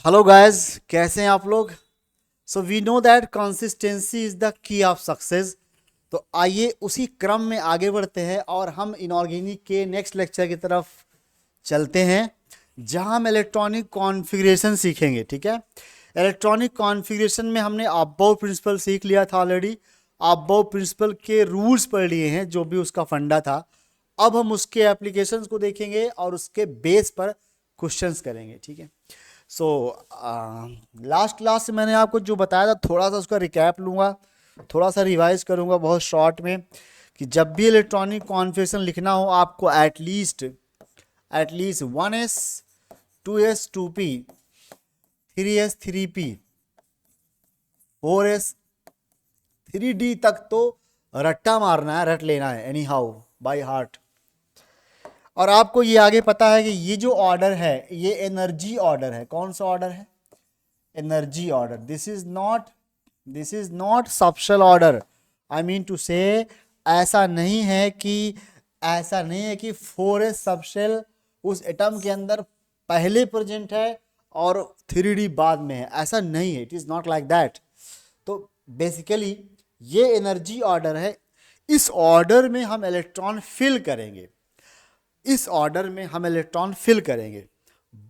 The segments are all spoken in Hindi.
हेलो गाइस, कैसे हैं आप लोग। So we know that consistency is the key of success. तो आइए उसी क्रम में आगे बढ़ते हैं और हम इनऑर्गेनिक के नेक्स्ट लेक्चर की तरफ चलते हैं, जहां हम इलेक्ट्रॉनिक कॉन्फ़िगरेशन सीखेंगे। ठीक है, इलेक्ट्रॉनिक कॉन्फ़िगरेशन में हमने अबव प्रिंसिपल सीख लिया था ऑलरेडी। अबव प्रिंसिपल के रूल्स पढ़ लिए हैं, जो भी उसका फंडा था। अब हम उसके एप्लीकेशंस को देखेंगे और उसके बेस पर क्वेश्चंस करेंगे। ठीक है। सो लास्ट क्लास से मैंने आपको जो बताया था, थोड़ा सा उसका रिकैप लूँगा, थोड़ा सा रिवाइज करूँगा बहुत शॉर्ट में, कि जब भी इलेक्ट्रॉनिक कॉन्फ़िगरेशन लिखना हो आपको at least 1s 2s 2p 3s 3p 4s 3d तक तो रट्टा मारना है, रट लेना है एनी हाउ बाई हार्ट। और आपको ये आगे पता है कि ये जो ऑर्डर है ये एनर्जी ऑर्डर है। कौन सा ऑर्डर है? Energy order. This is not subshell order. I mean to say ऐसा नहीं है कि फोर एस सबशेल उस एटम के अंदर पहले प्रेजेंट है और 3D बाद में है, ऐसा नहीं है। It is not like that. तो बेसिकली ये एनर्जी ऑर्डर है। इस ऑर्डर में हम इलेक्ट्रॉन फिल करेंगे,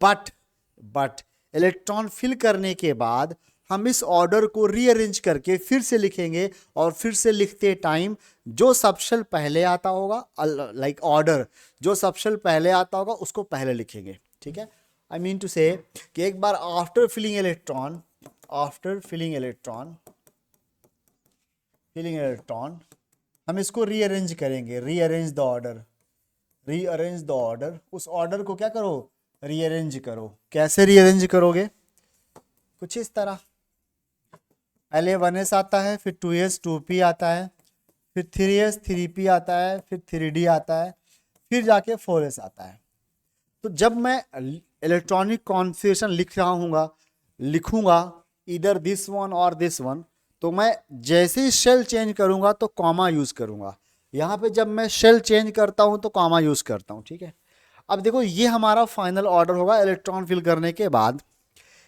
बट इलेक्ट्रॉन फिल करने के बाद हम इस ऑर्डर को रीअरेंज करके फिर से लिखेंगे, और फिर से लिखते टाइम जो सबशेल पहले आता होगा, लाइक ऑर्डर जो सबशेल पहले आता होगा उसको पहले लिखेंगे। ठीक है। आई मीन टू से कि एक बार आफ्टर फिलिंग इलेक्ट्रॉन हम इसको रीअरेंज करेंगे। Rearrange the order. उस ऑर्डर को क्या करो? रीअरेंज करो। कैसे रीअरेंज करोगे? कुछ इस तरह। पहले 1s आता है, फिर 2s 2p आता है, फिर 3s 3p आता है, फिर 3d आता है, फिर जाके 4s आता है। तो जब मैं इलेक्ट्रॉनिक कॉन्फ़िगरेशन लिखूंगा इधर दिस वन और दिस वन, तो मैं जैसे ही शेल चेंज करूंगा तो कॉमा यूज करूंगा। यहाँ पे जब मैं शेल चेंज करता हूँ तो कॉमा यूज करता हूँ। ठीक है। अब देखो, ये हमारा फाइनल ऑर्डर होगा इलेक्ट्रॉन फिल करने के बाद।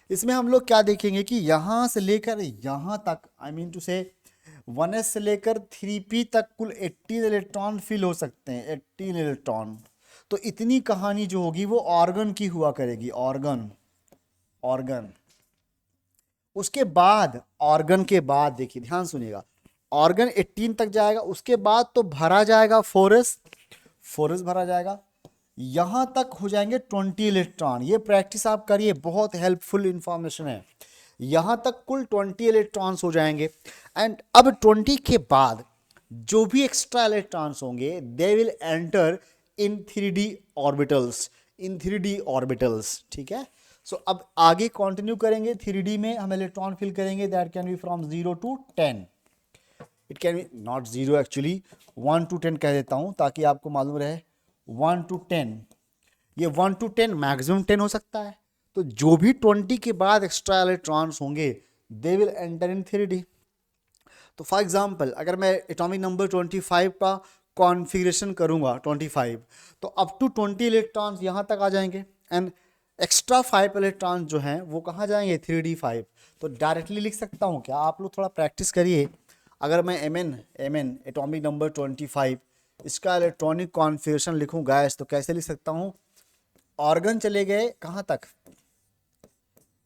इसमें हम लोग क्या देखेंगे कि यहाँ से लेकर यहाँ तक, आई मीन टू से 1s से लेकर 3p तक कुल 18 इलेक्ट्रॉन फिल हो सकते हैं। 18 इलेक्ट्रॉन। तो इतनी कहानी जो होगी वो ऑर्गन की हुआ करेगी। ऑर्गन ऑर्गन के बाद देखिए, ध्यान सुनिएगा। ऑर्गन 18 तक जाएगा, उसके बाद तो भरा जाएगा 4s भरा जाएगा। यहां तक हो जाएंगे 20 इलेक्ट्रॉन। ये प्रैक्टिस आप करिए, बहुत हेल्पफुल इंफॉर्मेशन है। यहां तक कुल 20 इलेक्ट्रॉन्स हो जाएंगे। एंड अब 20 के बाद जो भी एक्स्ट्रा इलेक्ट्रॉन्स होंगे they will enter in 3D orbitals. ठीक है। सो अब आगे कंटिन्यू करेंगे। 3D में हम इलेक्ट्रॉन फिल करेंगे, that can be from 0 to 10। It can be not 0 actually, 1 to 10 कह देता हूं ताकि आपको मालूम रहे। 1 to 10, ये 1 to 10 मैक्सिमम 10 हो सकता है। तो जो भी 20 के बाद एक्स्ट्रा इलेक्ट्रॉन्स होंगे they will enter in 3D। तो फॉर एग्जांपल अगर मैं एटॉमिक नंबर 25 का कॉन्फ़िगरेशन करूंगा 25, तो अप टू 20 इलेक्ट्रॉन्स यहाँ तक आ जाएंगे, एंड एक्स्ट्रा 5 इलेक्ट्रॉन्स जो हैं वो कहाँ जाएंगे? 3D5। तो डायरेक्टली लिख सकता हूँ क्या? आप लोग थोड़ा प्रैक्टिस करिए। अगर मैं एम एन एटॉमिक नंबर 25 इसका इलेक्ट्रॉनिक कॉन्फ़िगरेशन लिखूँ गैस, तो कैसे लिख सकता हूँ? ऑर्गन चले गए कहाँ तक?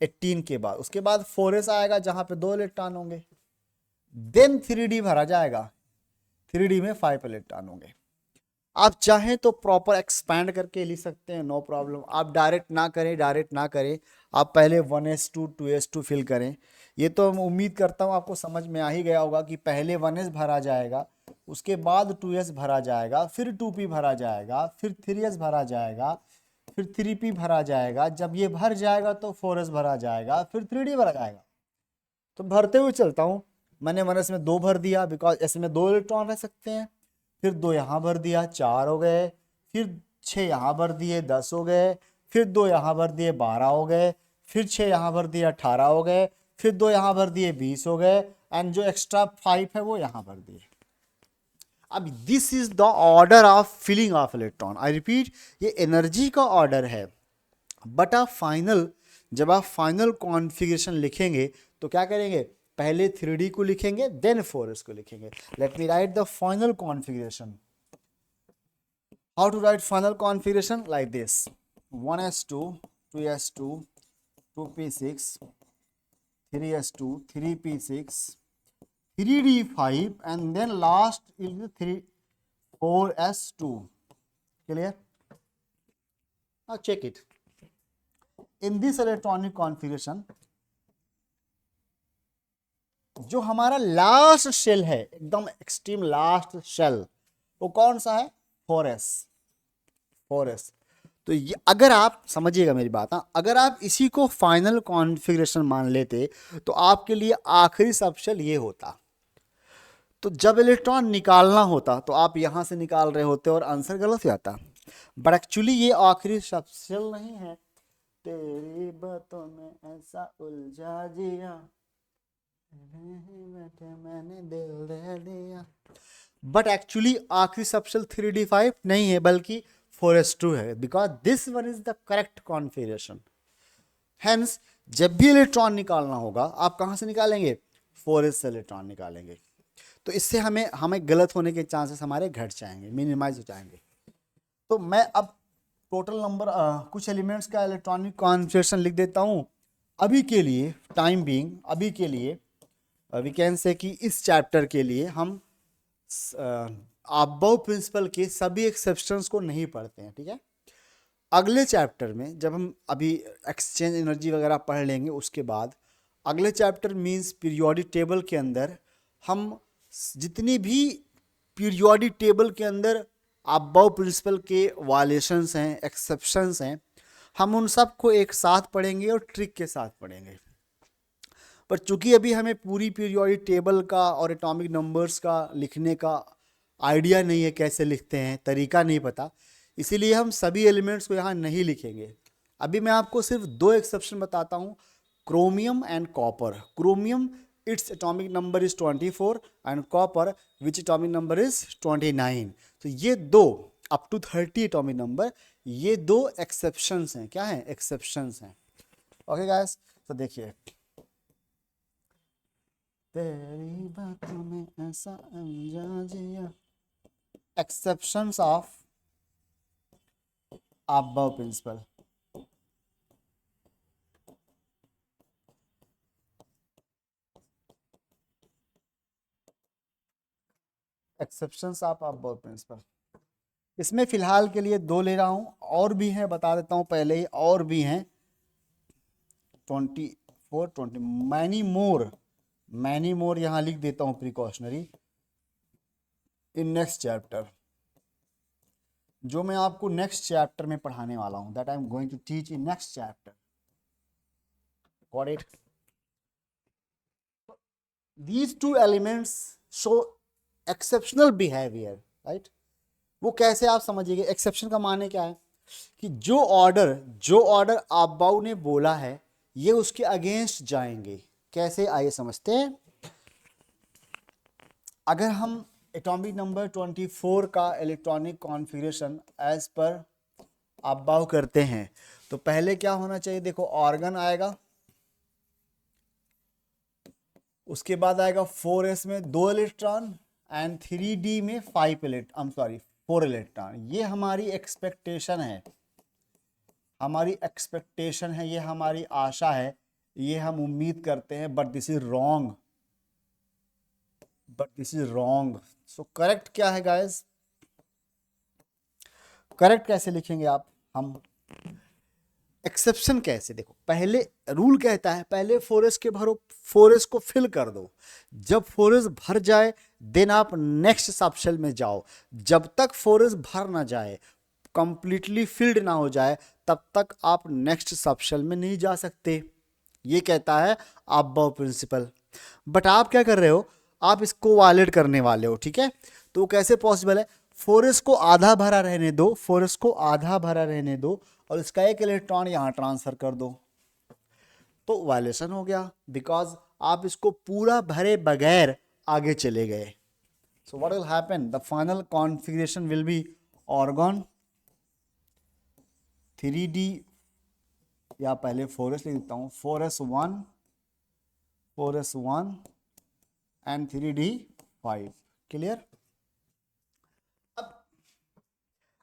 18 के बाद, उसके बाद 4s आएगा जहाँ पे 2 इलेक्ट्रॉन होंगे, देन 3D भरा जाएगा। 3D में 5 इलेक्ट्रॉन होंगे। आप चाहें तो प्रॉपर एक्सपैंड करके लिख सकते हैं, नो प्रॉब्लम। आप डायरेक्ट ना करें। आप पहले 1s2 2s2 फिल करें। ये तो मैं उम्मीद करता हूँ आपको समझ में आ ही गया होगा कि पहले 1s भरा जाएगा, उसके बाद 2s भरा जाएगा, फिर 2p भरा जाएगा, फिर 3s भरा जाएगा, फिर 3p भरा जाएगा। जब ये भर जाएगा तो 4s भरा जाएगा, फिर 3D भरा जाएगा। तो भरते हुए चलता हूँ। मैंने 1s में 2 भर दिया, बिकॉज इसमें 2 इलेक्ट्रॉन रह सकते हैं। फिर 2 यहाँ भर दिया, 4 हो गए। फिर 6 यहाँ भर दिए, 10 हो गए। फिर 2 यहाँ भर दिए, 12 हो गए। फिर 6 यहाँ भर दिए, 18 हो गए। फिर 2 यहाँ भर दिए, 20 हो गए। एंड जो एक्स्ट्रा 5 है वो यहाँ भर दिए। अब this is the order of filling of electron. I repeat, ये एनर्जी का ऑर्डर है। बट अ फाइनल जब आप फाइनल कॉन्फ़िगरेशन लिखेंगे तो क्या करेंगे, पहले 3D को लिखेंगे देन 4s को लिखेंगे। Let me write the final configuration. How to write final configuration, like this 1s2 2s2 2p6 3s2 3p6 3d5 and then last is the 4s2. Clear? Now check it. In this electronic configuration, जो हमारा लास्ट शेल है, एकदम एक्सट्रीम लास्ट शेल, वो कौन सा है, 4s। 4s। तो ये अगर आप समझिएगा मेरी बात, हाँ, अगर आप इसी को फाइनल कॉन्फ़िगरेशन मान लेते तो आपके लिए आखिरी सब शेल ये होता। तो जब इलेक्ट्रॉन निकालना होता तो आप यहां से निकाल रहे होते और आंसर गलत हो जाता। बट एक्चुअली ये आखिरी सब शेल नहीं है। तेरी बातों में ऐसा उलझा जिया, मैंने दिल दे दिया। बट एक्चुअली आखिरी सबशेल 3d5 नहीं है बल्कि 4s2 है, because this one is the correct configuration. Hence जब भी इलेक्ट्रॉन निकालना होगा आप कहां से निकालेंगे, 4s से इलेक्ट्रॉन निकालेंगे। तो इससे हमें गलत होने के चांसेस हमारे घट जाएंगे, मिनिमाइज हो जाएंगे। तो मैं अब टोटल नंबर कुछ एलिमेंट्स का इलेक्ट्रॉनिक कॉन्फ़िगरेशन लिख देता हूं अभी के लिए, टाइम बीइंग। अभी के लिए वी कैन से कि इस चैप्टर के लिए हम अबव प्रिंसिपल के सभी एक्सेप्शंस को नहीं पढ़ते हैं, ठीक है। अगले चैप्टर में जब हम अभी एक्सचेंज एनर्जी वगैरह पढ़ लेंगे, उसके बाद अगले चैप्टर मींस पीरियोडिक टेबल के अंदर हम जितनी भी पीरियोडिक टेबल के अंदर अबव प्रिंसिपल के वायलेशंस हैं, एक्सेप्शंस हैं, हम उन सब को एक साथ पढ़ेंगे और ट्रिक के साथ पढ़ेंगे। पर चूंकि अभी हमें पूरी पीरियोडिक टेबल का और एटॉमिक नंबर्स का लिखने का आइडिया नहीं है, कैसे लिखते हैं, तरीका नहीं पता, इसीलिए हम सभी एलिमेंट्स को यहाँ नहीं लिखेंगे। अभी मैं आपको सिर्फ 2 एक्सेप्शन बताता हूँ, chromium and copper. Chromium its atomic number is 24 and copper which atomic number is 29। तो ये दो अप टू 30 एटॉमिक नंबर, ये 2 एक्सेप्शंस हैं। क्या हैं, एक्सेप्शंस हैं। ओके गाइस, तो देखिए, तेरी बातों में ऐसा अंजाजिया, exceptions of above principle. Exceptions of above principle, इसमें फिलहाल के लिए 2 ले रहा हूं, और भी हैं बता देता हूं पहले ही, और भी हैं 24 20 मैनी मोर यहां लिख देता हूं प्रिकॉशनरी इन नेक्स्ट चैप्टर, जो मैं आपको नेक्स्ट चैप्टर में पढ़ाने वाला हूं, that I am going to teach in next chapter. Got it? These 2 elements show exceptional behaviour, right. वो कैसे आप समझिएगा, एक्सेप्शन का माने क्या है कि जो ऑर्डर अबव ने बोला है ये उसके अगेंस्ट जाएंगे। कैसे, आइए समझते हैं। अगर हम एटॉमिक नंबर 24 का electronic configuration as per above करते हैं तो पहले क्या होना चाहिए, देखो ऑर्गन आएगा, उसके बाद आएगा 4s में 2 इलेक्ट्रॉन एंड 3d में 4 इलेक्ट्रॉन। ये हमारी एक्सपेक्टेशन है, ये हमारी आशा है, ये हम उम्मीद करते हैं, but this is wrong. So correct क्या है गाइस, करेक्ट कैसे लिखेंगे आप, हम एक्सेप्शन कैसे, देखो पहले रूल कहता है पहले 4s के भरो, 4s को फिल कर दो, जब 4s भर जाए देन आप नेक्स्ट सबशेल में जाओ। जब तक 4s भर ना जाए, कंप्लीटली फिल्ड ना हो जाए, तब तक आप नेक्स्ट सबशेल में नहीं जा सकते। ये कहता है अबव प्रिंसिपल। बट आप क्या कर रहे हो, आप इसको वायलेट करने वाले हो, ठीक है। तो कैसे पॉसिबल है, 4s को आधा भरा रहने दो, 4s को आधा भरा रहने दो और इसका एक इलेक्ट्रॉन यहां ट्रांसफर कर दो, तो वायलेशन हो गया, बिकॉज आप इसको पूरा भरे बगैर आगे चले गए। So what will happen, the final configuration will be organ 3d या पहले 4s लिख देता हूँ, 4s1 4s1 and 3d5। Clear.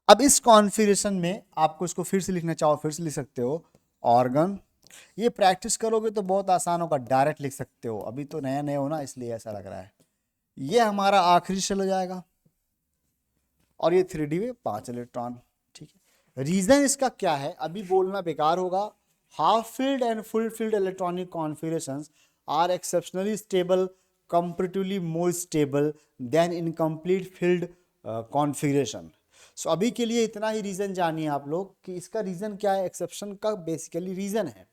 अब इस कॉन्फ़िगरेशन में आपको इसको फिर से लिखना चाहो फिर से लिख सकते हो, ऑर्गन। ये प्रैक्टिस करोगे तो बहुत आसान होगा, डायरेक्ट लिख सकते हो, अभी तो नया नया हो ना इसलिए ऐसा लग रहा है। ये हमारा आखिरी शेल हो जाएगा और ये 3D में 5 इलेक्ट्रॉन। ठीक है, रीजन इसका क्या है अभी बोलना बेकार होगा। Half filled and full filled electronic configurations are exceptionally stable, comparatively more stable than incomplete filled configuration. So अभी के लिए इतना ही रीजन जानिए आप लोग कि इसका रीजन क्या है। एक्सेप्शन का बेसिकली रीजन है,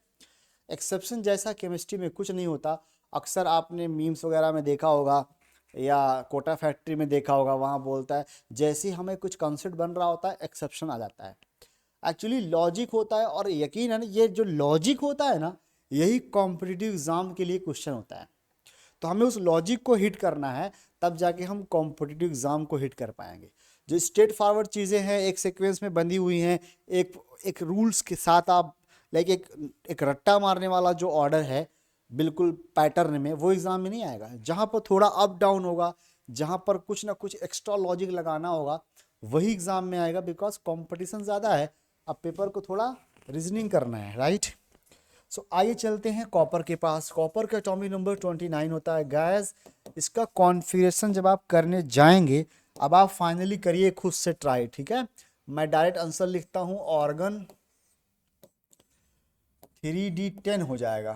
एक्सेप्शन जैसा केमिस्ट्री में कुछ नहीं होता। अक्सर आपने मीम्स वगैरह में देखा होगा या कोटा फैक्ट्री में देखा होगा, वहाँ बोलता है जैसे ही हमें कुछ कॉन्सेप्ट बन रहा होता है एक्सेप्शन आ जाता है। एक्चुअली लॉजिक होता है, और यकीनन ये जो लॉजिक होता है ना, यही कॉम्पिटिटिव एग्जाम के लिए क्वेश्चन होता है। तो हमें उस लॉजिक को हिट करना है, तब जाके हम कॉम्पिटिटिव एग्जाम को हिट कर पाएंगे। जो स्ट्रेट फॉरवर्ड चीज़ें हैं, एक सीक्वेंस में बंधी हुई हैं, एक एक रूल्स के साथ आप लाइक एक रट्टा मारने वाला जो ऑर्डर है बिल्कुल पैटर्न में, वो एग्ज़ाम में नहीं आएगा। जहाँ पर थोड़ा अप डाउन होगा, जहाँ पर कुछ ना कुछ एक्स्ट्रा लॉजिक लगाना होगा, वही एग्ज़ाम में आएगा, बिकॉज कंपटीशन ज़्यादा है। अब पेपर को थोड़ा रीजनिंग करना है, राइट। सो आइए चलते हैं कॉपर के पास। कॉपर का एटॉमिक नंबर 29 होता है गैस। इसका कॉन्फ़िगरेशन जब आप करने जाएंगे, अब आप फाइनली करिए खुद से ट्राई, ठीक है। मैं डायरेक्ट आंसर लिखता हूँ, ऑर्गन 3d10 हो जाएगा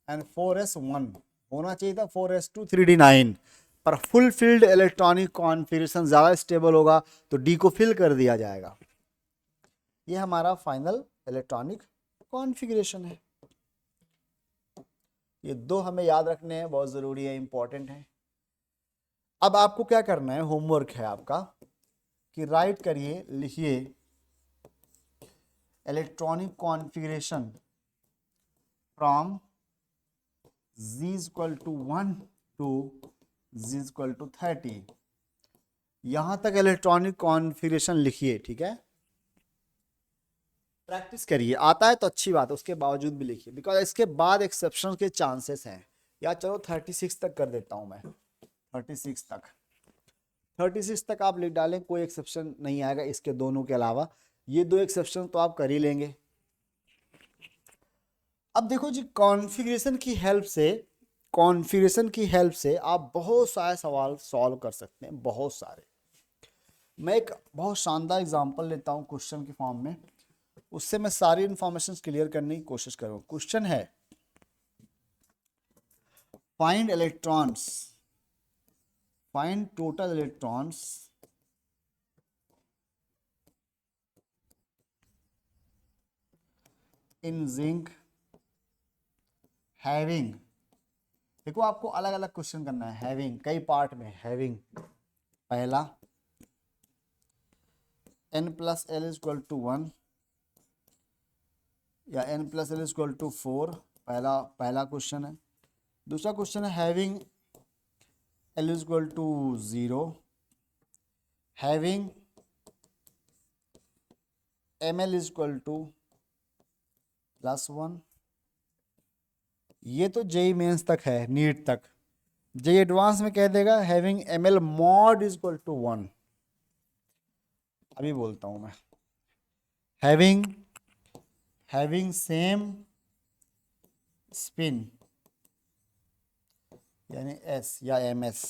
एंड 4s1 होना चाहिए था, 4s2 3d9, पर फुल फील्ड इलेक्ट्रॉनिक कॉन्फ़िगरेशन ज़्यादा स्टेबल होगा तो डी को फिल कर दिया जाएगा। ये हमारा फाइनल इलेक्ट्रॉनिक कॉन्फ़िगरेशन है। ये दो हमें याद रखने हैं, बहुत ज़रूरी है, इंपॉर्टेंट है। अब आपको क्या करना है, होमवर्क है आपका कि राइट करिए, लिखिए electronic configuration from z equal to 1 to z equal to 30। यहां तक इलेक्ट्रॉनिक कॉन्फ़िगरेशन लिखिए, ठीक है। प्रैक्टिस करिए, आता है तो अच्छी बात है, उसके बावजूद भी लिखिए, बिकॉज इसके बाद एक्सेप्शन के चांसेस हैं। या चलो 36 तक कर देता हूं मैं, 36 तक, 36 तक आप लिख डालें, कोई एक्सेप्शन नहीं आएगा इसके दोनों के अलावा। ये दो एक्सेप्शन तो आप कर ही लेंगे। अब देखो जी, कॉन्फ़िगरेशन की हेल्प से आप बहुत सारे सवाल सॉल्व कर सकते हैं, बहुत सारे। मैं एक बहुत शानदार एग्जांपल लेता हूं क्वेश्चन के फॉर्म में, उससे मैं सारी इंफॉर्मेशन क्लियर करने की कोशिश करूँ। क्वेश्चन है, find electrons, find total electrons in zinc having. देखो आपको अलग अलग क्वेश्चन करना है, हैविंग कई पार्ट में। हैविंग पहला n plus L equal to 1 या n plus L equal to 4, पहला क्वेश्चन है। दूसरा क्वेश्चन है having L equal to 0, having M L equal to +1। ये तो जेई मेंस तक है, नीट तक। जेई एडवांस में कह देगा having M L mod equal to 1। अभी बोलता हूं मैं, हैविंग सेम स्पिन यानी एस या एम एस।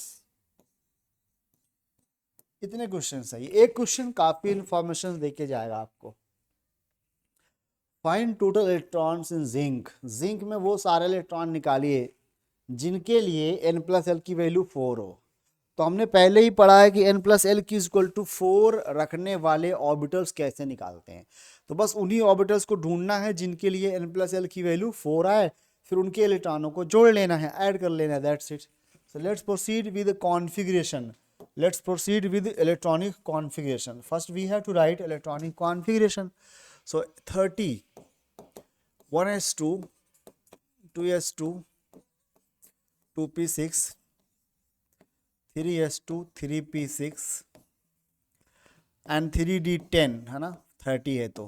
इतने क्वेश्चन है, एक क्वेश्चन काफी इंफॉर्मेशन देके जाएगा आपको। Find total electrons in zinc. Zinc में वो सारे इलेक्ट्रॉन निकालिए जिनके लिए n प्लस एल की वैल्यू 4 हो। तो हमने पहले ही पढ़ा है कि n प्लस एल की इक्वल टू 4 रखने वाले ऑर्बिटल्स कैसे निकालते हैं। तो बस उन्हीं ऑर्बिटल्स को ढूंढना है जिनके लिए n प्लस एल की वैल्यू 4 आए, फिर उनके इलेक्ट्रॉनों को जोड़ लेना है, ऐड कर लेना है, that's it. So let's proceed with configuration. Let's proceed with electronic configuration. First we have to write electronic configuration. So 30, 1s2, 2s2, 2p6, 3s2, 3p6 and 3d10 है ना, 30 है तो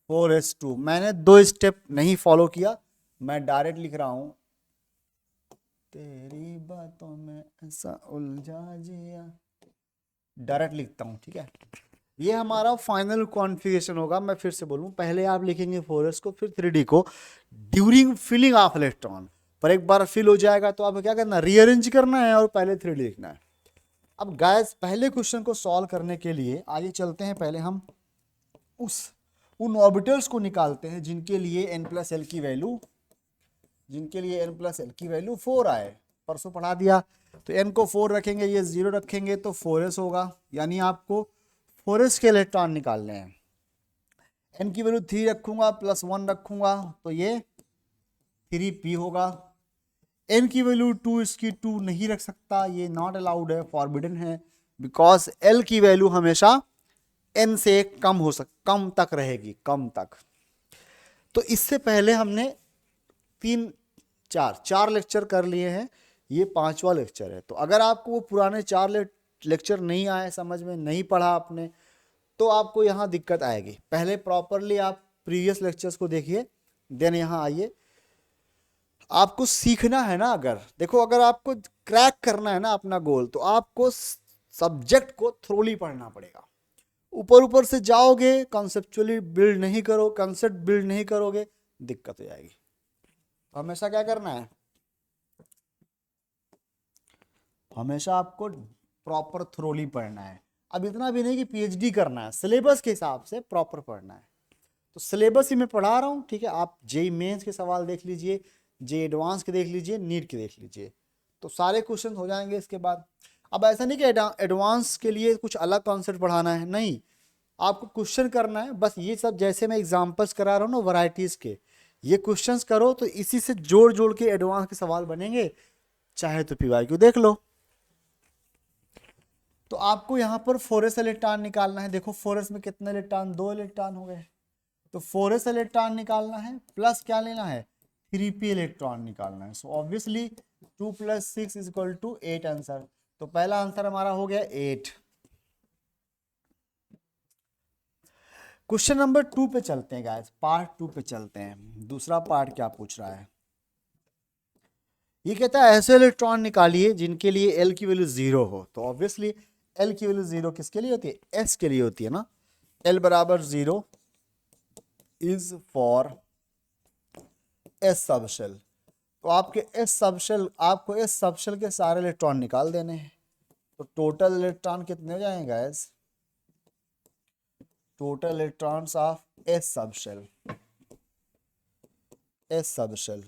4s2। मैंने 2 स्टेप नहीं फॉलो किया, मैं डायरेक्ट लिख रहा हूं, तेरी बातों में ऐसा उलझा जिया, डायरेक्ट लिखता हूं, ठीक है। ये हमारा फाइनल कॉन्फ़िगरेशन होगा। मैं फिर से बोलूं, पहले आप लिखेंगे 4s को, फिर 3d को ड्यूरिंग फिलिंग ऑफ इलेक्ट्रॉन। पर एक बार फिल हो जाएगा तो आपको क्या करना है, रीअरेंज करना है और पहले 3d लिखना है। अब गाइस पहले क्वेश्चन को सॉल्व करने के लिए आइए चलते हैं, पहले हम उन ऑर्बिटल्स को निकालते हैं जिनके लिए n प्लस एल की वैल्यू, जिनके लिए n प्लस एल की वैल्यू 4 आए। परसों पढ़ा दिया। तो n को 4 रखेंगे, ये 0 रखेंगे तो 4s होगा, यानी आपको 4s के इलेक्ट्रॉन निकालने हैं। n की वैल्यू 3 रखूंगा प्लस 1 रखूंगा तो ये 3p होगा। n की वैल्यू 2, इसकी 2 नहीं रख सकता, ये नॉट अलाउड है, फॉरबिडन है, बिकॉज l की वैल्यू हमेशा n से कम तक रहेगी, कम तक। तो इससे पहले हमने 4 लेक्चर कर लिए हैं, ये 5वां लेक्चर है। तो अगर आपको वो पुराने 4 लेक्चर नहीं आए, समझ में नहीं पढ़ा आपने, तो आपको यहाँ दिक्कत आएगी। पहले प्रॉपरली आप प्रीवियस लेक्चर्स को देखिए, देन यहाँ आइए। आपको सीखना है ना, अगर देखो, अगर आपको क्रैक करना है ना अपना गोल, तो आपको सब्जेक्ट को थ्रोली पढ़ना पड़ेगा। ऊपर ऊपर से जाओगे, कॉन्सेप्चुअली बिल्ड नहीं करो, कंसेप्ट बिल्ड नहीं करोगे, दिक्कत हो जाएगी। तो हमेशा क्या करना है, हमेशा आपको प्रॉपर थ्रोली पढ़ना है। अब इतना भी नहीं कि पीएचडी करना है, सिलेबस के हिसाब से प्रॉपर पढ़ना है। तो सिलेबस ही मैं पढ़ा रहा हूँ, ठीक है। आप जेई मेंस के सवाल देख लीजिए, जेई एडवांस के देख लीजिए, नीट के देख लीजिए, तो सारे क्वेश्चन हो जाएंगे इसके बाद। अब ऐसा नहीं कि एडवांस के लिए कुछ अलग कॉन्सेप्ट पढ़ाना है, नहीं, आपको क्वेश्चन करना है बस। ये सब जैसे मैं एग्जांपल्स करा रहा हूँ ना वैरायटीज के, ये क्वेश्चंस करो तो इसी से जोड़ जोड़ के एडवांस के सवाल बनेंगे, चाहे तो पीवाईक्यू देख लो। तो आपको यहाँ पर 4s इलेक्ट्रॉन निकालना है। देखो 4s में कितने इलेक्ट्रॉन, 2 इलेक्ट्रॉन हो गए। तो 4s इलेक्ट्रॉन निकालना है, प्लस क्या लेना है, 3p इलेक्ट्रॉन निकालना है। So obviously 2 + 6 = 8 answer. तो पहला आंसर हमारा हो गया 8। क्वेश्चन नंबर 2 पे चलते हैं गाइस, पार्ट 2 पे चलते हैं। दूसरा पार्ट क्या पूछ रहा है, ये कहता है ऐसे इलेक्ट्रॉन निकालिए जिनके लिए एल की वैल्यू 0 हो। तो ऑब्वियसली एल की वैल्यू 0 किसके लिए होती है, एस के लिए होती है ना। एल बराबर 0 इज फॉर एस सबशेल। तो आपके एस सबशेल, आपको एस सबशेल के सारे इलेक्ट्रॉन निकाल देने हैं। तो टोटल इलेक्ट्रॉन कितने हो जाएंगे guys, total electrons of S subshell, S subshell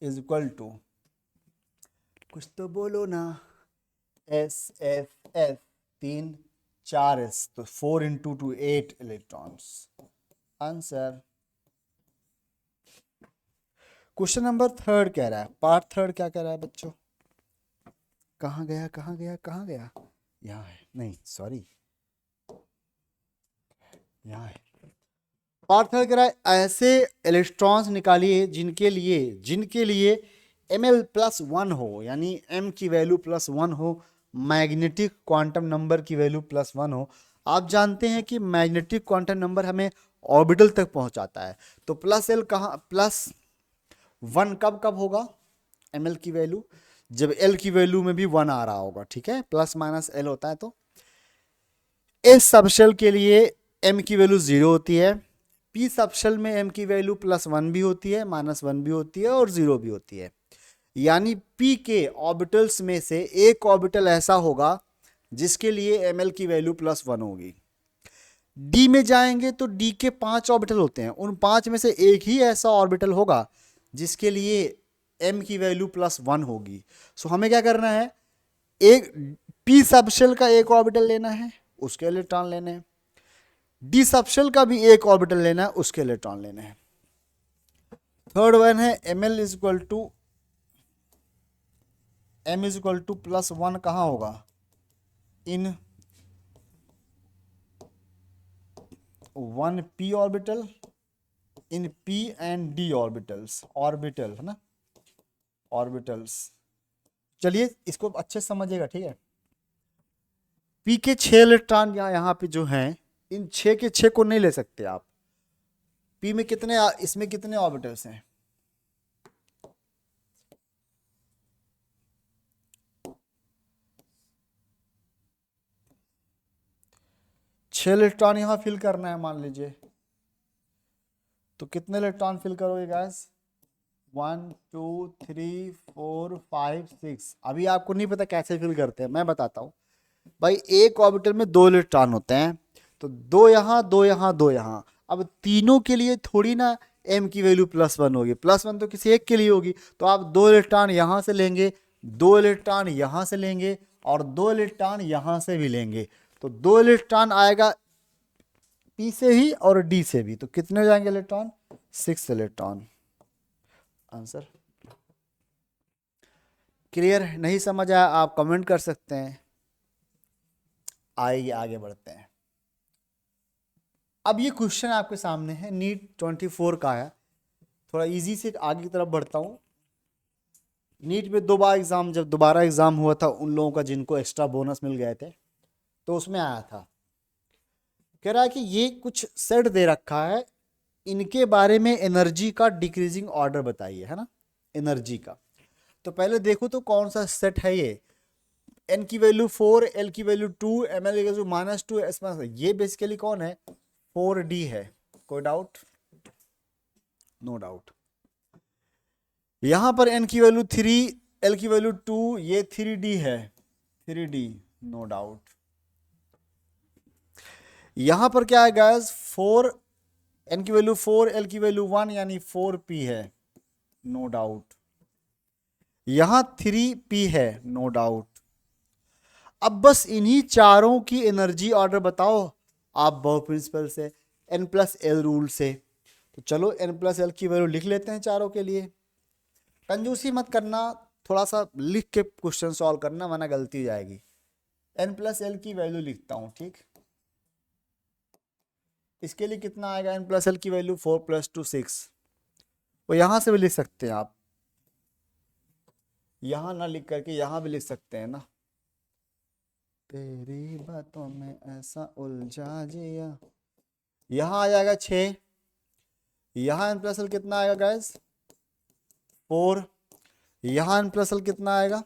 is equal to, कुछ तो बोलो ना, एस एफ एफ 3 4 एस, तो 4 × 2 8 इलेक्ट्रॉन्स आंसर। क्वेश्चन नंबर 3 कह रहा है, पार्ट 3 क्या कह रहा है बच्चों, कहाँ गया कहाँ गया कहाँ गया, यहाँ है, नहीं सॉरी यहाँ है। पार्ट 3 कह रहा है ऐसे इलेक्ट्रॉन्स निकालिए जिनके लिए ml +1 हो, यानी m की वैल्यू +1 हो, मैग्नेटिक क्वांटम नंबर की वैल्यू +1 हो। आप जानते हैं कि मैग्नेटिक क्वांटम नंबर हमें ऑर्बिटल तक पहुंचाता है। तो +l कहाँ, +1 कब कब होगा, ml की वैल्यू, जब l की वैल्यू में भी 1 आ रहा होगा, ठीक है, ±l होता है। तो एस सबशेल के लिए m की वैल्यू 0 होती है, p सबशेल में m की वैल्यू +1 भी होती है, -1 भी होती है और 0 भी होती है। यानी p के ऑर्बिटल्स में से एक ऑर्बिटल ऐसा होगा जिसके लिए ml की वैल्यू +1 होगी। d में जाएंगे तो d के 5 ऑर्बिटल होते हैं, उन 5 में से एक ही ऐसा ऑर्बिटल होगा जिसके लिए m की वैल्यू +1 होगी। सो हमें क्या करना है, एक p सबशेल का एक ऑर्बिटल लेना है, उसके इलेक्ट्रॉन लेने हैं, डी सबशेल का भी एक ऑर्बिटल लेना है, उसके इलेक्ट्रॉन लेने हैं। थर्ड वन है ml is equal to, m is equal to +1 कहाँ होगा, in 1p orbital, in p and d orbitals, orbital है ना, ऑर्बिटल्स। चलिए इसको अच्छे से समझिएगा, ठीक है। p के 6 इलेक्ट्रॉन यहाँ पे जो हैं, इन 6 के 6 को नहीं ले सकते आप। पी में कितने, इसमें कितने ऑर्बिटल्स हैं? छह इलेक्ट्रॉन यहां फिल करना है मान लीजिए, तो कितने इलेक्ट्रॉन फिल करोगे गैस? 1 2 3 4 5 6। अभी आपको नहीं पता कैसे फिल करते हैं, मैं बताता हूँ भाई। एक ऑर्बिटल में 2 इलेक्ट्रॉन होते हैं, तो 2 यहाँ 2 यहाँ 2 यहाँ। अब तीनों के लिए थोड़ी ना m की वैल्यू +1 होगी, +1 तो किसी एक के लिए होगी। तो आप 2 इलेक्ट्रॉन यहाँ से लेंगे, 2 इलेक्ट्रॉन यहाँ से लेंगे, और 2 इलेक्ट्रॉन यहाँ से भी लेंगे। तो 2 इलेक्ट्रॉन आएगा P से ही और D से भी, तो कितने हो जाएंगे इलेक्ट्रॉन? 6 इलेक्ट्रॉन। Answer clear? नहीं समझ आया आप कमेंट कर सकते हैं। आइए आगे बढ़ते हैं। अब ये क्वेश्चन आपके सामने है, नीट 24 का है। थोड़ा इजी से आगे की तरफ बढ़ता हूँ। नीट में 2 बार एग्जाम, जब दोबारा एग्जाम हुआ था उन लोगों का जिनको एक्स्ट्रा बोनस मिल गए थे, तो उसमें आया था। कह रहा है कि ये कुछ सेट दे रखा है, इनके बारे में एनर्जी का डिक्रीजिंग ऑर्डर बताइए, है ना, एनर्जी का। तो पहले देखो तो कौन सा सेट है ये। एन की वैल्यू 4, एल की वैल्यू 2, एम एल की वैल्यू -2, एस -, ये बेसिकली कौन है? 4D है। कोई डाउट? No doubt. यहां पर एन की वैल्यू 3, एल की वैल्यू 2, ये 3D है, 3D, नो डाउट। यहां पर क्या है गाइस? 4, एन की वैल्यू 4, एल की वैल्यू 1, यानी 4P है, नो डाउट। यहां 3P है, नो डाउट। अब बस इन्हीं चारों की एनर्जी ऑर्डर बताओ आप बहु प्रिंसिपल से, n+l रूल से। तो चलो n+l की वैल्यू लिख लेते हैं चारों के लिए। कंजूसी मत करना, थोड़ा सा लिख के क्वेश्चन सॉल्व करना वरना गलती हो जाएगी। n+l की वैल्यू लिखता हूं, ठीक। इसके लिए कितना आएगा? n+l की वैल्यू 4 + 2 6। वो यहां से भी लिख सकते हैं आप, यहां ना लिख करके यहां भी लिख सकते हैं ना। तेरी बातों में ऐसा उलझा जिया, यहां आ जाएगा 6। यहां n+l कितना आएगा गाइस? 4। यहां n+l कितना आएगा?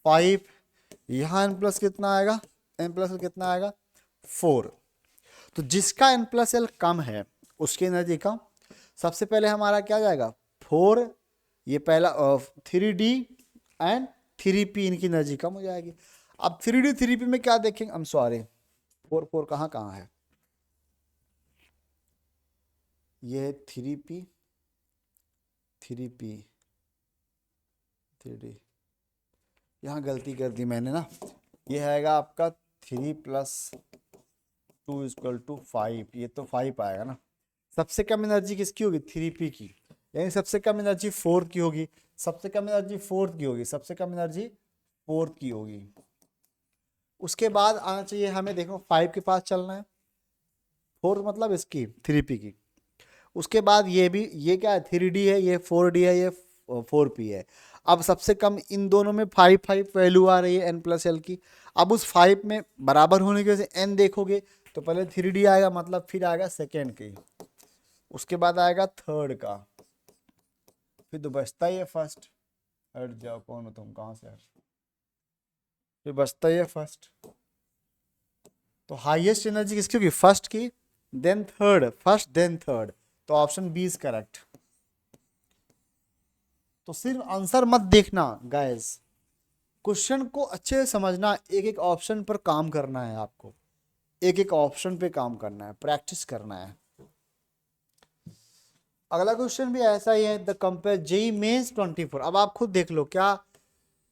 5। यहां n+ कितना आएगा? n+l कितना आएगा? 4। तो जिसका n+l कम है उसकी एनर्जी कम। सबसे पहले हमारा क्या जाएगा? 4, ये पहला 3D एंड 3P, इनकी एनर्जी कम हो जाएगी। अब 3D 3P में क्या देखेंगे? आई एम सॉरी, 4 4 कहाँ कहाँ है? ये 3P 3P 3D, यहाँ गलती कर दी मैंने ना। ये आएगा आपका 3 + 2 = 5, ये तो 5 आएगा ना। सबसे कम एनर्जी किसकी होगी? 3P की, यानी सबसे कम एनर्जी 4 की होगी, सबसे कम एनर्जी 4 की होगी, सबसे कम एनर्जी 4 की होगी। उसके बाद आना चाहिए हमें, देखो 5 के पास चलना है, 4 मतलब इसकी 3P की। उसके बाद ये भी, ये क्या है? 3D है, ये 4D है, ये 4P है। अब सबसे कम इन दोनों में 5 5 वैल्यू आ रही है n+l की। अब उस 5 में बराबर होने की वजह से n देखोगे तो पहले 3D आएगा, मतलब फिर आएगा सेकेंड की, उसके बाद आएगा थर्ड का, फिर तो बचता ही है फर्स्ट। हट जाओ, कौन हो तुम, कहाँ से हट? फिर बचता ही है फर्स्ट। तो हाईएस्ट एनर्जी किसकी होगी? फर्स्ट की, then third, first then third. तो ऑप्शन बी इज करेक्ट। तो सिर्फ आंसर मत देखना गाइस, क्वेश्चन को अच्छे से समझना, एक एक ऑप्शन पर काम करना है आपको, एक एक ऑप्शन पे काम करना है, प्रैक्टिस करना है। अगला क्वेश्चन भी ऐसा ही है, द कंपेयर जेई मेंस 24। अब आप खुद देख लो, क्या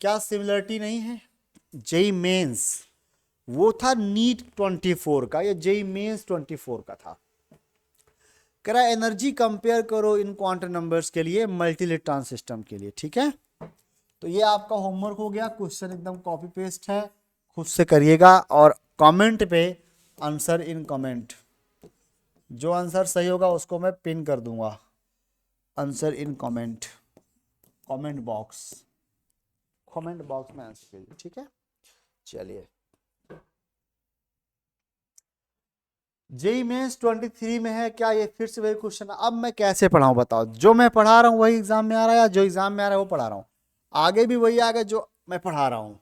क्या सिमिलरिटी नहीं है? जेई मेंस वो था नीट 24 का, या जेई मेंस 24 का था। कह रहा एनर्जी कंपेयर करो इन क्वांटम नंबर्स के लिए मल्टी इलेक्ट्रॉन सिस्टम के लिए, ठीक है। तो ये आपका होमवर्क हो गया, क्वेश्चन एकदम कॉपी पेस्ट है, खुद से करिएगा। और कमेंट पे आंसर इन कमेंट, जो आंसर सही होगा उसको मैं पिन कर दूंगा, answer in comment, comment box, comment box में आंसर कीजिए, ठीक है। चलिए जेई मेंस 23 में है क्या? ये फिर से वही क्वेश्चन। अब मैं कैसे पढ़ाऊं बताओ? जो मैं पढ़ा रहा हूं वही एग्जाम में आ रहा है, या जो एग्जाम में आ रहा है वो पढ़ा रहा हूं? आगे भी वही आगे जो मैं पढ़ा रहा हूं।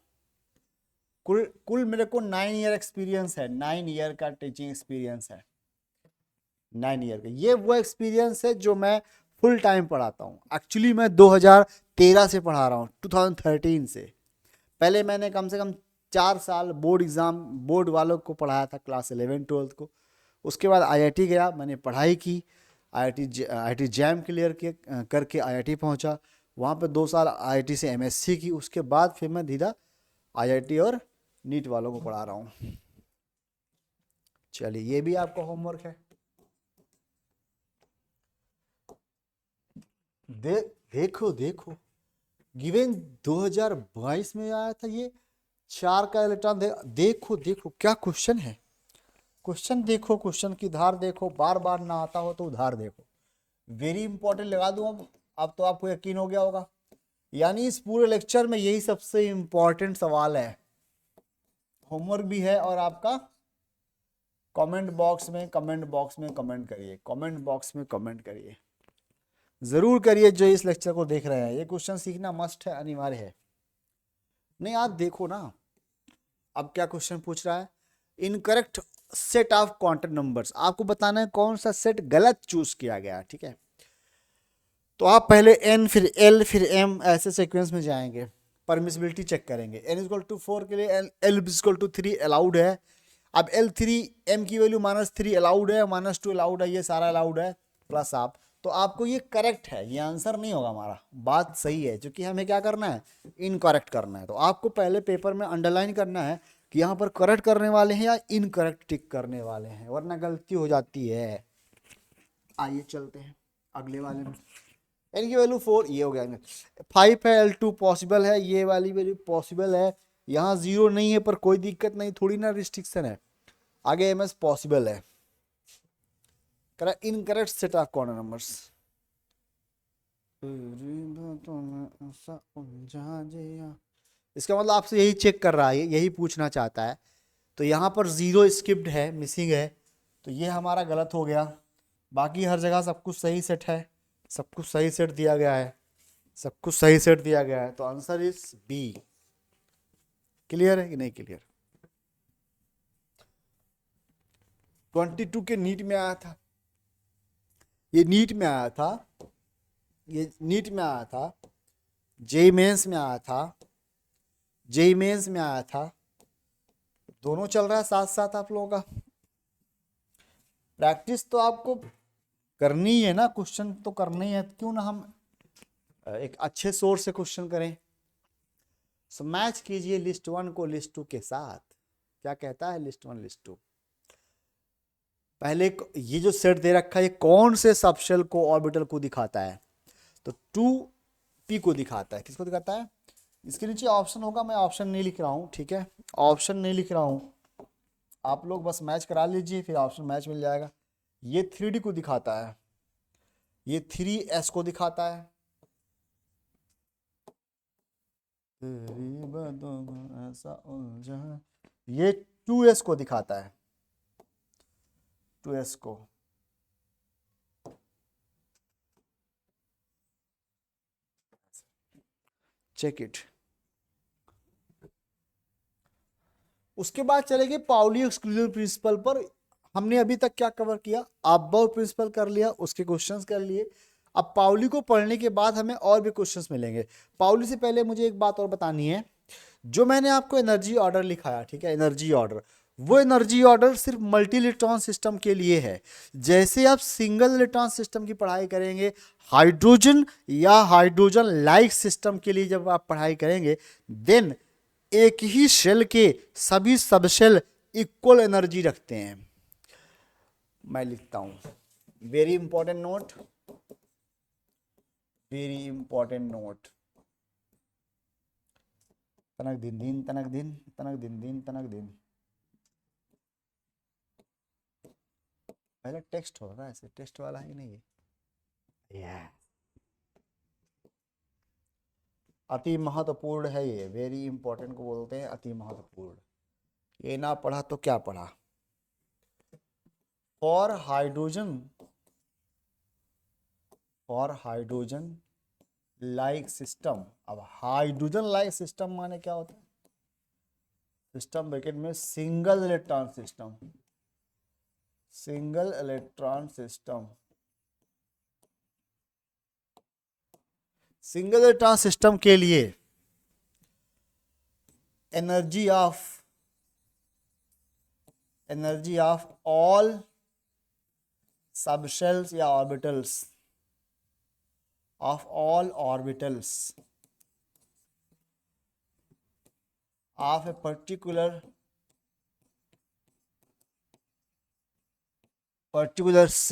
कुल कुल मेरे को 9 ईयर एक्सपीरियंस है, 9 ईयर का टीचिंग एक्सपीरियंस है, 9 ईयर का। ये वो एक्सपीरियंस है जो मैं फुल टाइम पढ़ाता हूँ। एक्चुअली मैं 2013 से पढ़ा रहा हूँ, 2013 से। पहले मैंने कम से कम 4 साल बोर्ड एग्ज़ाम, बोर्ड वालों को पढ़ाया था, क्लास 11 12 को। उसके बाद आईआईटी गया, मैंने पढ़ाई की, आईआईटी जैम क्लियर करके आईआईटी पहुंचा। वहाँ पे 2 साल आईआईटी से एमएससी की। उसके बाद फिर मैं सीधा आईआईटी और नीट वालों को पढ़ा रहा हूँ। चलिए, ये भी आपका होमवर्क है। दे देखो देखो, गिवन 2022 में आया था ये। 4 का इलेक्ट्रॉन देखो देखो क्या क्वेश्चन है। क्वेश्चन देखो, क्वेश्चन की धार देखो, बार बार ना आता हो तो उधार देखो। वेरी इंपॉर्टेंट लगा दूं अब तो आपको यकीन हो गया होगा। यानी इस पूरे लेक्चर में यही सबसे इंपॉर्टेंट सवाल है। होमवर्क भी है, और आपका कमेंट बॉक्स में कमेंट करिए, कमेंट बॉक्स में कमेंट करिए, जरूर करिए जो इस लेक्चर को देख रहे हैं। ये क्वेश्चन सीखना मस्ट है, अनिवार्य है। नहीं, आप देखो ना, अब क्या क्वेश्चन पूछ रहा है? Incorrect set of quantum numbers. आपको बताना है कौन सा सेट गलत चूज किया गया, ठीक है? तो आप पहले एन फिर एल फिर एम ऐसे सीक्वेंस में जाएंगे, परमिसिबिलिटी चेक करेंगे। एन इजक्वल टू 4 के लिए एल इजक्वल टू 3 अलाउड है। अब एल 3 एम की वैल्यू -3 अलाउड है, -2 अलाउड है, ये सारा अलाउड है, प्लस आप। तो आपको ये करेक्ट है, ये आंसर नहीं होगा हमारा। बात सही है, क्योंकि हमें क्या करना है? इनकरेक्ट करना है। तो आपको पहले पेपर में अंडरलाइन करना है कि यहाँ पर करेक्ट करने वाले हैं या इनकरेक्ट टिक करने वाले हैं, वरना गलती हो जाती है। आइए चलते हैं अगले वाले में। एन की वैल्यू 4, ये हो गया। 5 है, L2 पॉसिबल है, ये वाली वैल्यू पॉसिबल है। यहाँ 0 नहीं है, पर कोई दिक्कत नहीं, थोड़ी ना रिस्ट्रिक्शन है। आगे एम एस पॉसिबल है। Incorrect set of corner numbers. इसका मतलब आपसे यही चेक कर रहा है, यही पूछना चाहता है। तो यहाँ पर 0 स्किप्ड है, मिसिंग है, तो ये हमारा गलत हो गया। बाकी हर जगह सब कुछ सही सेट है, सब कुछ सही सेट दिया गया है, सब कुछ सही सेट दिया गया है। तो आंसर इज बी। क्लियर है कि नहीं क्लियर? 22 के नीट में आया था, ये नीट में आया था, ये नीट में आया था, जेई मेंस में आया था, जेई मेंस में आया था। दोनों चल रहा है साथ साथ आप लोगों का। प्रैक्टिस तो आपको करनी है ना, क्वेश्चन तो करना ही है। क्यों ना हम एक अच्छे सोर्स से क्वेश्चन करें। सो मैच कीजिए लिस्ट 1 को लिस्ट 2 के साथ। क्या कहता है लिस्ट 1 लिस्ट 2? पहले ये जो सेट दे रखा है, ये कौन से सबशेल को, ऑर्बिटल को दिखाता है? तो 2p को दिखाता है। किसको दिखाता है? इसके नीचे ऑप्शन होगा, मैं ऑप्शन नहीं लिख रहा हूँ, ठीक है? ऑप्शन नहीं लिख रहा हूँ, आप लोग बस मैच करा लीजिए, फिर ऑप्शन मैच मिल जाएगा। ये 3d को दिखाता है, ये 3s को दिखाता है, ऐसा उलझा, ये 2s को दिखाता है, 2s को। Check it. उसके बाद चलेंगे पाउली एक्सक्लूजन प्रिंसिपल पर। हमने अभी तक क्या कवर किया? अबव प्रिंसिपल कर लिया, उसके क्वेश्चंस कर लिए। अब पाउली को पढ़ने के बाद हमें और भी क्वेश्चंस मिलेंगे। पाउली से पहले मुझे एक बात और बतानी है। जो मैंने आपको एनर्जी ऑर्डर लिखाया, ठीक है, एनर्जी ऑर्डर, वो एनर्जी ऑर्डर सिर्फ मल्टी इलेक्ट्रॉन सिस्टम के लिए है। जैसे आप सिंगल इलेक्ट्रॉन सिस्टम की पढ़ाई करेंगे, हाइड्रोजन या हाइड्रोजन लाइक सिस्टम के लिए जब आप पढ़ाई करेंगे, देन एक ही शेल के सभी सबशेल इक्वल एनर्जी रखते हैं। मैं लिखता हूं, very important note, very important note. तनक दिन दिन तनक दिन तनक दिन दिन तनक दिन। पहले टेक्स्ट हो रहा है, ऐसे टेक्स्ट वाला है कि नहीं? ये अति महत्वपूर्ण है, ये वेरी इंपॉर्टेंट को बोलते हैं, अति महत्वपूर्ण। ये ना पढ़ा तो क्या पढ़ा? For hydrogen like system. अब हाइड्रोजन लाइक सिस्टम माने क्या होता है? सिस्टम ब्रैकेट में single electron system, single electron system, single electron system के लिए एनर्जी ऑफ ऑल सबशेल्स या orbitals of all orbitals of a particular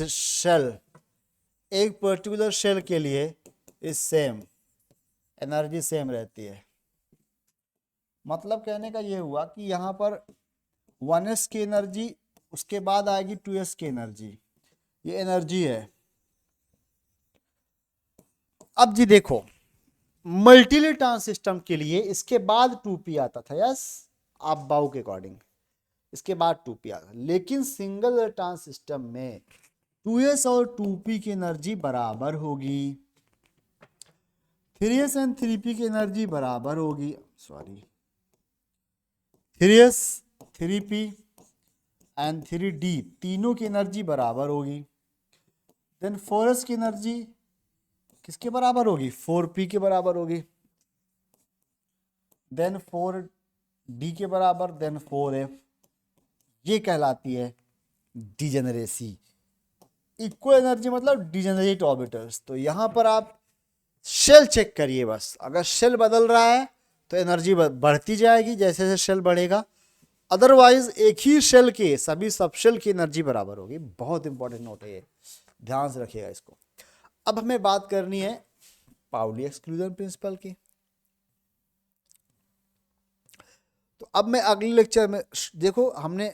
shell, एक पर्टिकुलर शेल के लिए इस सेम एनर्जी सेम रहती है। मतलब कहने का ये हुआ कि यहाँ पर 1s की एनर्जी, उसके बाद आएगी 2s की एनर्जी, ये एनर्जी है। अब जी देखो, मल्टी इलेक्ट्रॉन सिस्टम के लिए इसके बाद 2p आता था, यस, आप बाउ के अकॉर्डिंग इसके बाद 2p आता, लेकिन सिंगल इलेक्ट्रॉन सिस्टम में 2s और 2p की एनर्जी बराबर होगी, 3s एंड 3p की एनर्जी बराबर होगी, 3s 3p एंड 3d तीनों की एनर्जी बराबर होगी। देन 4s की एनर्जी किसके बराबर होगी? 4p के बराबर होगी। देन 4d के बराबर, देन 4f। ये कहलाती है डिजेनरेसी। इक्वल एनर्जी मतलब डिजेनरेट ऑर्बिटल्स। तो यहां पर आप शेल चेक करिए बस, अगर शेल बदल रहा है तो एनर्जी बढ़ती जाएगी जैसे जैसे शेल बढ़ेगा, अदरवाइज एक ही शेल के सभी सब शेल की एनर्जी बराबर होगी। बहुत इंपॉर्टेंट नोट है ये, ध्यान से रखिएगा इसको। अब हमें बात करनी है पाउली एक्सक्लूजन प्रिंसिपल की। तो अब मैं अगले लेक्चर में, देखो हमने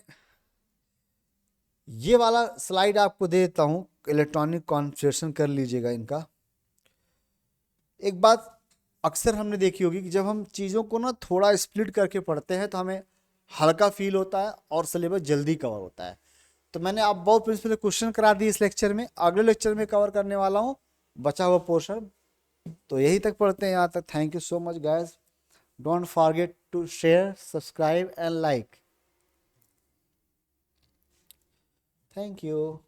ये वाला स्लाइड आपको दे देता हूं, इलेक्ट्रॉनिक कॉन्फ़िगरेशन कर लीजिएगा इनका। एक बात अक्सर हमने देखी होगी कि जब हम चीज़ों को ना थोड़ा स्प्लिट करके पढ़ते हैं तो हमें हल्का फील होता है और सिलेबस जल्दी कवर होता है। तो मैंने आप बहुत प्रिंसिपल क्वेश्चन करा दिए इस लेक्चर में, अगले लेक्चर में कवर करने वाला हूँ बचा हुआ पोर्शन। तो यही तक पढ़ते हैं यहाँ तक। Thank you so much guys, don't forget to share, subscribe and like. Thank you.